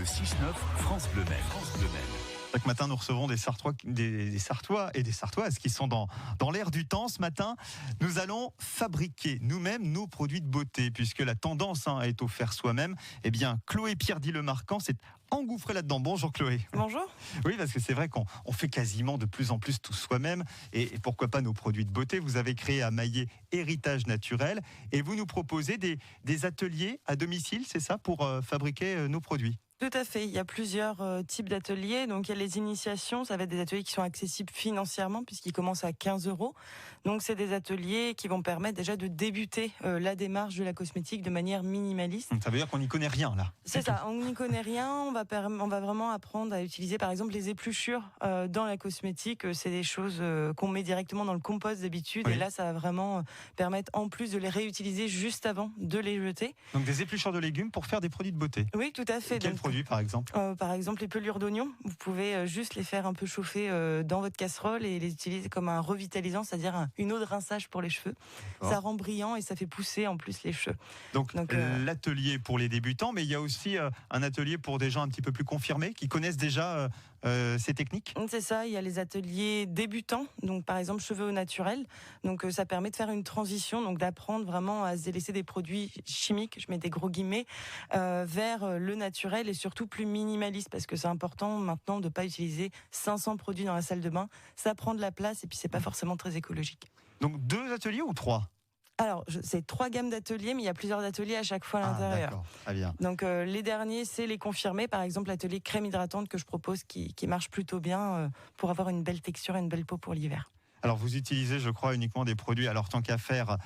6-9, France Bleu Maine. Chaque matin, nous recevons des Sartois et des Sartoises qui sont dans l'air du temps. Ce matin, nous allons fabriquer nous-mêmes nos produits de beauté, puisque la tendance est au faire soi-même. Eh bien, Chloé Pierdy-Lemarquand s'est engouffrée là-dedans. Bonjour Chloé. Bonjour. Oui, parce que c'est vrai qu'on fait quasiment de plus en plus tout soi-même. Et pourquoi pas nos produits de beauté. Vous avez créé à Maillé Héritage Naturel et vous nous proposez des ateliers à domicile, c'est ça, pour fabriquer nos produits? Tout à fait. Il y a plusieurs types d'ateliers. Donc, il y a les initiations. Ça va être des ateliers qui sont accessibles financièrement puisqu'ils commencent à 15 €. Donc, c'est des ateliers qui vont permettre déjà de débuter la démarche de la cosmétique de manière minimaliste. Ça veut dire qu'on n'y connaît rien, là. C'est ça. On n'y connaît rien. On va vraiment apprendre à utiliser, par exemple, les épluchures dans la cosmétique. C'est des choses qu'on met directement dans le compost d'habitude. Oui. Et là, ça va vraiment permettre, en plus de les réutiliser juste avant de les jeter. Donc, des épluchures de légumes pour faire des produits de beauté. Oui, tout à fait. Quels produits, par exemple? Par exemple, les pelures d'oignons. Vous pouvez juste les faire un peu chauffer dans votre casserole et les utiliser comme un revitalisant, c'est-à-dire une eau de rinçage pour les cheveux. D'accord. Ça rend brillant et ça fait pousser en plus les cheveux. Donc l'atelier pour les débutants, mais il y a aussi un atelier pour des gens un petit peu plus confirmés, qui connaissent déjà ces techniques. C'est ça, il y a les ateliers débutants, donc par exemple cheveux au naturel. Donc ça permet de faire une transition, donc d'apprendre vraiment à se délaisser des produits chimiques, je mets des gros guillemets, vers le naturel et surtout plus minimaliste, parce que c'est important maintenant de pas utiliser 500 produits dans la salle de bain. Ça prend de la place et puis c'est pas forcément très écologique. Donc 2 ateliers ou 3? Alors, c'est 3 gammes d'ateliers, mais il y a plusieurs ateliers à chaque fois à l'intérieur. D'accord, très bien. Donc, les derniers, c'est les confirmés. Par exemple, l'atelier crème hydratante que je propose qui marche plutôt bien pour avoir une belle texture et une belle peau pour l'hiver. Alors, vous utilisez, je crois, uniquement des produits, alors tant qu'à faire,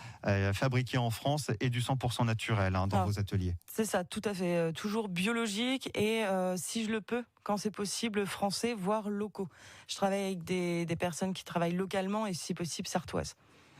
fabriqués en France et du 100% naturel dans vos ateliers. C'est ça, tout à fait. Toujours biologique et, si je le peux, quand c'est possible, français, voire locaux. Je travaille avec des personnes qui travaillent localement et, si possible, sartoises.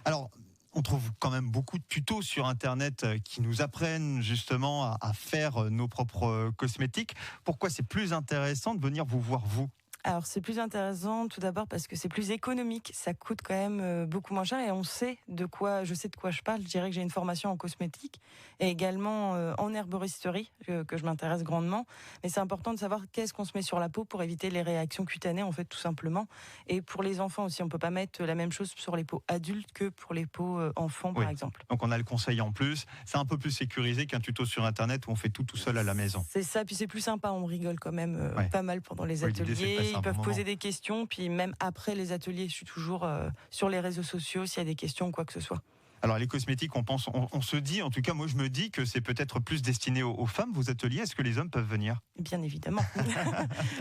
Alors, on trouve quand même beaucoup de tutos sur Internet qui nous apprennent justement à faire nos propres cosmétiques. Pourquoi c'est plus intéressant de venir vous voir, vous ? Alors c'est plus intéressant tout d'abord parce que c'est plus économique, ça coûte quand même beaucoup moins cher et je sais de quoi je parle. Je dirais que j'ai une formation en cosmétique et également en herboristerie que je m'intéresse grandement. Mais c'est important de savoir qu'est-ce qu'on se met sur la peau pour éviter les réactions cutanées en fait tout simplement. Et pour les enfants aussi, on peut pas mettre la même chose sur les peaux adultes que pour les peaux enfants par exemple. Donc on a le conseil en plus. C'est un peu plus sécurisé qu'un tuto sur Internet où on fait tout seul à la maison. C'est ça, puis c'est plus sympa, on rigole quand même pas mal pendant les ateliers. Ils peuvent poser des questions, puis même après les ateliers, je suis toujours sur les réseaux sociaux s'il y a des questions ou quoi que ce soit. Alors les cosmétiques, on se dit, en tout cas moi je me dis que c'est peut-être plus destiné aux femmes, vos ateliers. Est-ce que les hommes peuvent venir ? Bien évidemment.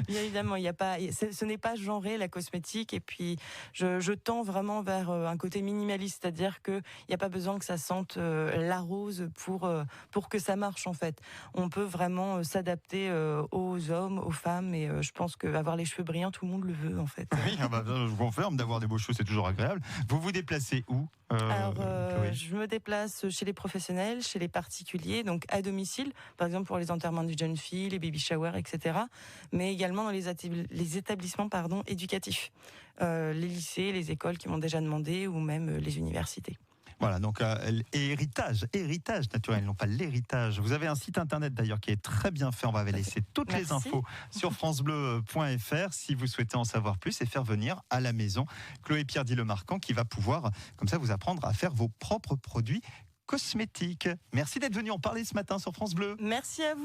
Bien évidemment, ce n'est pas genré la cosmétique et puis je tends vraiment vers un côté minimaliste, c'est-à-dire que il y a pas besoin que ça sente la rose pour que ça marche en fait. On peut vraiment s'adapter aux hommes, aux femmes et je pense qu'avoir les cheveux brillants, tout le monde le veut en fait. Oui, je confirme, d'avoir des beaux cheveux c'est toujours agréable. Vous vous déplacez où ? Alors, je me déplace chez les professionnels, chez les particuliers, donc à domicile, par exemple pour les enterrements de jeunes filles, les baby showers, etc. Mais également dans les établissements éducatifs, les lycées, les écoles qui m'ont déjà demandé, ou même les universités. Voilà, donc héritage naturel, non pas l'héritage. Vous avez un site internet d'ailleurs qui est très bien fait. On va laisser toutes les infos sur francebleu.fr si vous souhaitez en savoir plus et faire venir à la maison Chloé Pierdy-Lemarquand qui va pouvoir comme ça vous apprendre à faire vos propres produits cosmétiques. Merci d'être venu en parler ce matin sur France Bleu. Merci à vous.